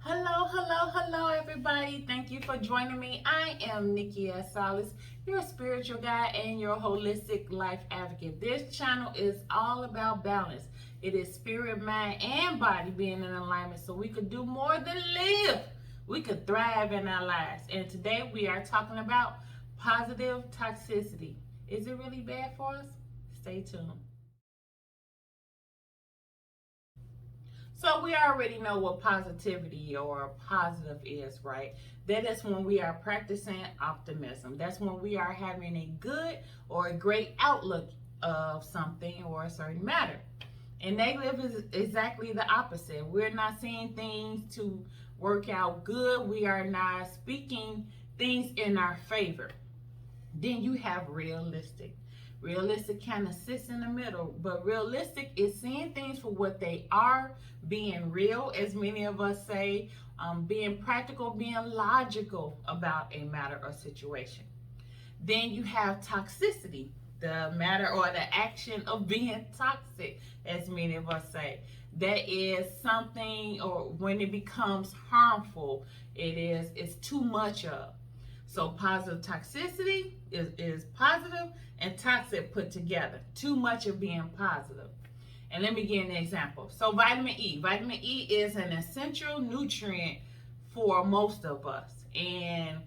Hello, everybody. Thank you for joining me. I am Nikki S. Salas, your spiritual guide and your holistic life advocate. This channel is all about balance. It is spirit, mind, and body being in alignment so we could do more than live. We could thrive in our lives. And today we are talking about positive toxicity. Is it really bad for us? Stay tuned. So we already know what positivity or positive is, right? That is when we are practicing optimism. That's when we are having a good or a great outlook of something or a certain matter. And negative is exactly the opposite. We're not seeing things to work out good. We are not speaking things in our favor. Then you have realistic. Realistic kind of sits in the middle, but realistic is seeing things for what they are, being real, as many of us say, being practical, being logical about a matter or situation. Then you have toxicity, the matter or the action of being toxic, as many of us say. That is something, or when it becomes harmful, it's too much of. So positive toxicity is positive and toxic put together. Too much of being positive. And let me give an example. So vitamin E. Vitamin E is an essential nutrient for most of us. And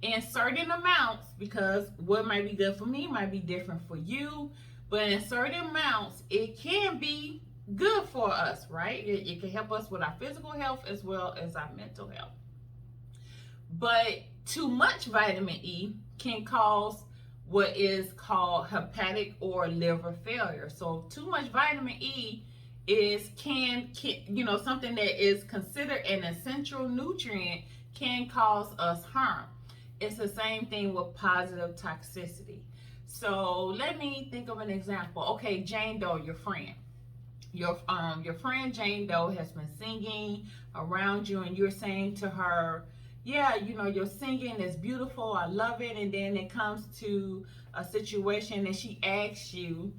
in certain amounts, because what might be good for me might be different for you, but in certain amounts, it can be good for us, right? It can help us with our physical health as well as our mental health. But too much vitamin E can cause what is called hepatic or liver failure. So too much vitamin E can something that is considered an essential nutrient can cause us harm. It's the same thing with positive toxicity. So let me think of an example. Okay, Jane Doe, your friend. Your friend Jane Doe has been singing around you, and you're saying to her, yeah, your singing is beautiful, I love it. And then it comes to a situation and she asks you,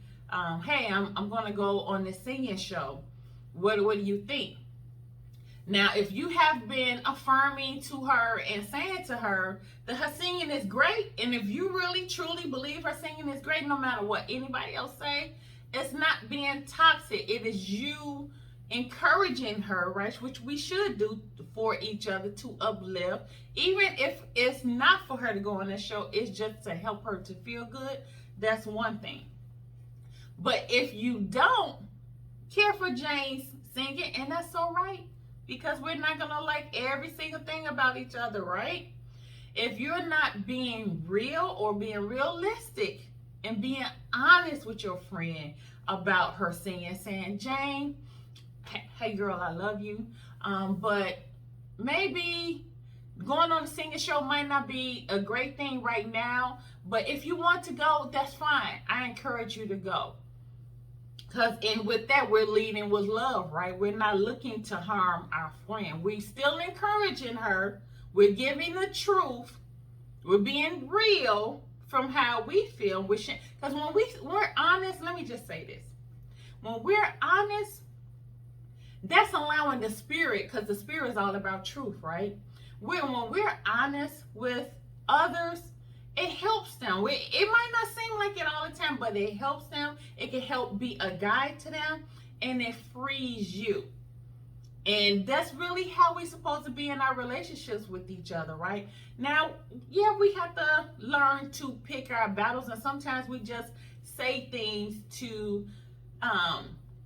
hey, I'm going to go on this singing show. What do you think? Now, if you have been affirming to her and saying to her that her singing is great, and if you really truly believe her singing is great, no matter what anybody else say, it's not being toxic. It is you encouraging her, right? Which we should do for each other to uplift. Even if it's not for her to go on the show, it's just to help her to feel good. That's one thing. But if you don't care for Jane's singing, and that's all right, because we're not gonna like every single thing about each other, right? If you're not being real or being realistic and being honest with your friend about her singing, saying, Jane, hey girl, I love you, but maybe going on a singing show might not be a great thing right now, but if you want to go, that's fine. I encourage you to go. And with that, we're leading with love, right? We're not looking to harm our friend. We're still encouraging her. We're giving the truth. We're being real from how we feel. Because when we're honest, let me just say this. When we're honest, that's allowing the spirit, because the spirit is all about truth, right? When we're honest with others, it helps them. It might not seem like it all the time, but it helps them. It can help be a guide to them, and it frees you. And that's really how we're supposed to be in our relationships with each other, right? Now, yeah, we have to learn to pick our battles, and sometimes we just say things to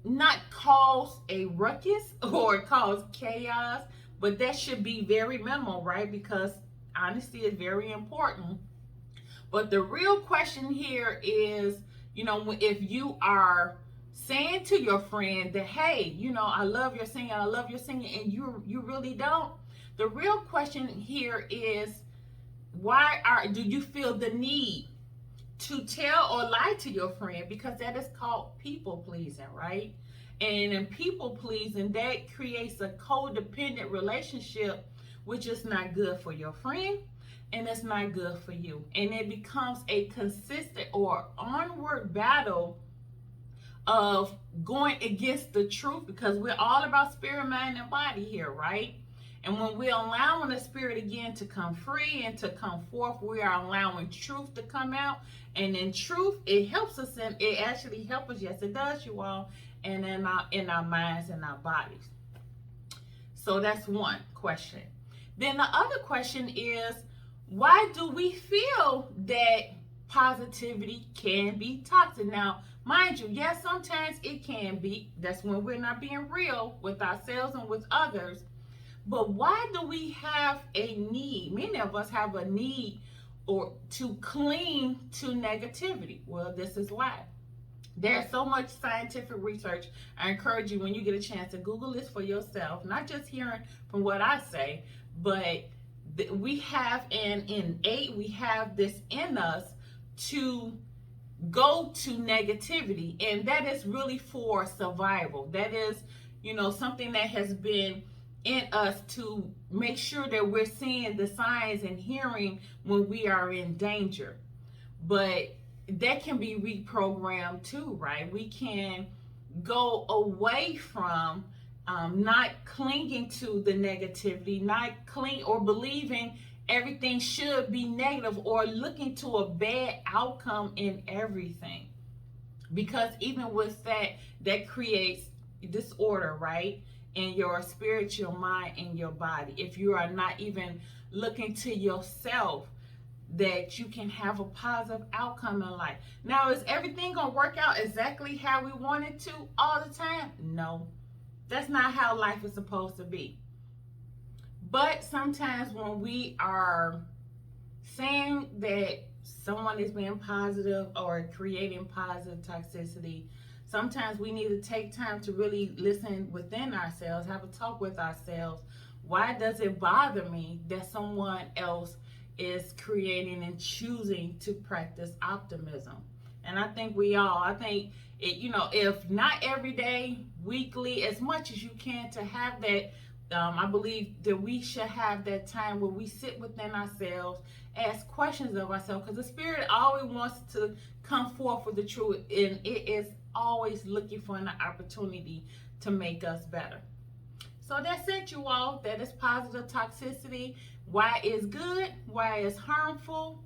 not cause a ruckus or cause chaos, but that should be very minimal, right? Because honesty is very important. But the real question here is, if you are saying to your friend that, hey, I love your singing, and you really don't, the real question here is, do you feel the need to tell or lie to your friend? Because that is called people pleasing, right? And in people pleasing, that creates a codependent relationship, which is not good for your friend, and it's not good for you. And it becomes a consistent or onward battle of going against the truth, because we're all about spirit, mind, and body here, right? And when we're allowing the spirit again to come free and to come forth, we are allowing truth to come out. And in truth, it helps us, and it actually helps us. Yes, it does, you all, and in our minds and our bodies. So that's one question. Then the other question is, why do we feel that positivity can be toxic? Now, mind you, yes, sometimes it can be. That's when we're not being real with ourselves and with others. But why do we have a need? Many of us have a need or to cling to negativity. Well, this is why. There's so much scientific research. I encourage you, when you get a chance, to Google this for yourself, not just hearing from what I say, but we have we have this in us to go to negativity, and that is really for survival. That is, something that has been in us to make sure that we're seeing the signs and hearing when we are in danger. But that can be reprogrammed too, right? We can go away from not clinging to the negativity, not cling or believing everything should be negative, or looking to a bad outcome in everything. Because even with that creates disorder, right? In your spiritual mind and your body. If you are not even looking to yourself, that you can have a positive outcome in life. Now, is everything gonna work out exactly how we want it to all the time? No. That's not how life is supposed to be. But sometimes when we are saying that someone is being positive or creating positive toxicity, sometimes we need to take time to really listen within ourselves, have a talk with ourselves. Why does it bother me that someone else is creating and choosing to practice optimism? And I think if not every day, weekly, as much as you can, to have that, I believe that we should have that time where we sit within ourselves, ask questions of ourselves, because the spirit always wants to come forth with the truth, and it is always looking for an opportunity to make us better. So that's it, you all. That is positive toxicity. Why it's good, why it's harmful,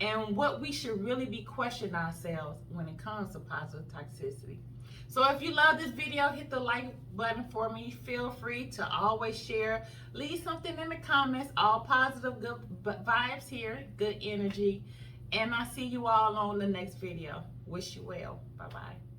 and what we should really be questioning ourselves when it comes to positive toxicity. So if you love this video, hit the like button for me. Feel free to always share. Leave something in the comments. All positive, good vibes here, good energy. And I'll see you all on the next video. Wish you well. Bye-bye.